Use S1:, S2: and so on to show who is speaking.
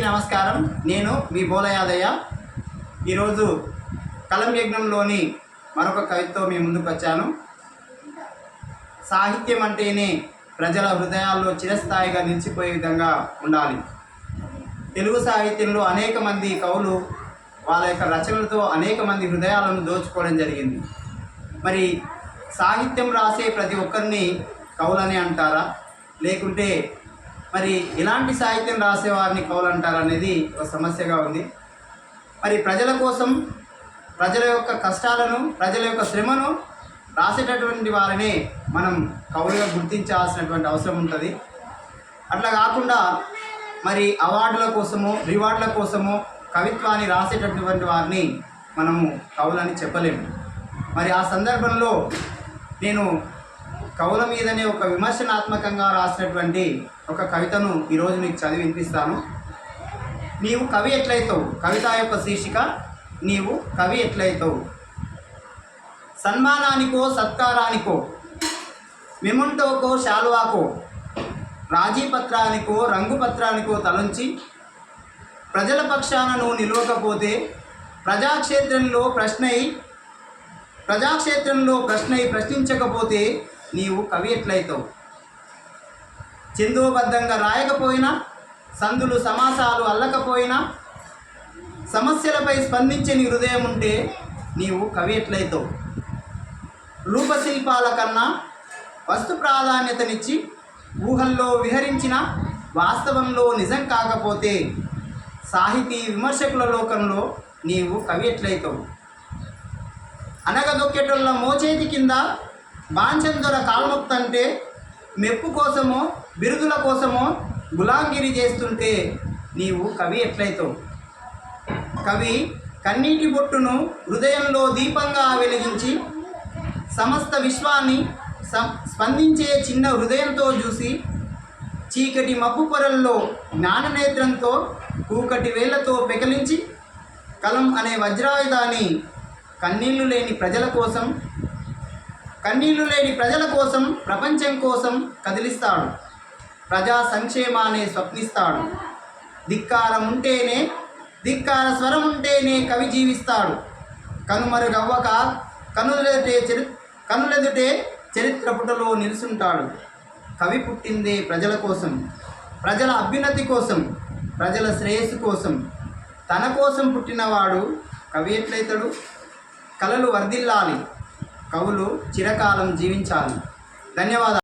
S1: నమస్కారం. నేను మీ బోలయాదయ్య. ఈరోజు కలం యజ్ఞంలోని మరొక కవితతో మీ ముందుకు వచ్చాను. సాహిత్యం అంటేనే ప్రజల హృదయాల్లో చిరస్థాయిగా నిలిచిపోయే విధంగా ఉండాలి. తెలుగు సాహిత్యంలో అనేక మంది కవులు వాళ్ళ యొక్క రచనలతో అనేక మంది హృదయాలను దోచుకోవడం జరిగింది. మరి సాహిత్యం రాసే ప్రతి ఒక్కరిని కవులని అంటారా, లేకుంటే మరి ఇలాంటి సాహిత్యం రాసేవారిని కవులు అంటారా అనేది ఒక సమస్యగా ఉంది. మరి ప్రజల కోసం, ప్రజల యొక్క కష్టాలను, ప్రజల యొక్క శ్రమను రాసేటటువంటి వారిని మనం కవులుగా గుర్తించాల్సినటువంటి అవసరం ఉంటుంది. అట్లా కాకుండా మరి అవార్డుల కోసమో రివార్డుల కోసమో కవిత్వాన్ని రాసేటటువంటి వారిని మనము కవులని చెప్పలేము. మరి ఆ సందర్భంలో నేను కవుల మీదనే ఒక విమర్శనాత్మకంగా రాసినటువంటి ఒక కవితను ఈరోజు మీకు చదివి వినిపిస్తాను. నీవు కవి ఎట్లయితావు. కవిత యొక్క శీర్షిక నీవు కవి ఎట్లయితావు. సన్మానానికో సత్కారానికో, మెమంటోకో శాలువాకో, రాజీపత్రానికో రంగుపత్రానికో తలంచి ప్రజల పక్షాన నువ్వు నిలవకపోతే ప్రజాక్షేత్రంలో ప్రశ్నై ప్రశ్నించకపోతే నీవు కవి ఎట్లయితావు. చందోబద్ధంగా రాయకపోయినా, సందులు సమాసాలు అల్లకపోయినా, సమస్యలపై స్పందించని హృదయం ఉంటే నీవు కవి ఎట్లయితావు. రూపశిల్పాల కన్నా వస్తు ప్రాధాన్యతనిచ్చి ఊహల్లో విహరించిన వాస్తవంలో నిజం కాకపోతే సాహితీ విమర్శకుల లోకంలో నీవు కవి ఎట్లయితావు. అనగదొక్కేటోళ్ళ మోచేతి కింద బాంచందొర కాల్మొక్తంటే, మెప్పు కోసమో బిరుదుల కోసమో గులాంగిరి చేస్తుంటే నీవు కవి ఎట్లయితావు. కవి కన్నీటి బొట్టును హృదయంలో దీపంగా వెలిగించి సమస్త విశ్వాన్ని స్పందించే చిన్న హృదయంతో చూసి చీకటి మబ్బు పొరల్లో జ్ఞాననేత్రంతో కూకటి వేళ్లతో పెకలించి కలం అనే వజ్రాయుధాన్ని కన్నీళ్లు లేని ప్రజల కోసం ప్రపంచం కోసం కదిలిస్తాడు. ప్రజా సంక్షేమాన్ని స్వప్నిస్తాడు. ధిక్కార స్వరం ఉంటేనే కవి జీవిస్తాడు. కనుమరుగవ్వక కనులెదుటే చరిత్ర పుటలో నిలుసుంటాడు. కవి పుట్టిందే ప్రజల కోసం, ప్రజల అభ్యున్నతి కోసం, ప్రజల శ్రేయస్సు కోసం. తన కోసం పుట్టినవాడు కవి ఎట్లయితాడు. కళలు వర్ధిల్లాలి, కవులు చిరకాలం జీవించాలి. ధన్యవాదాలు.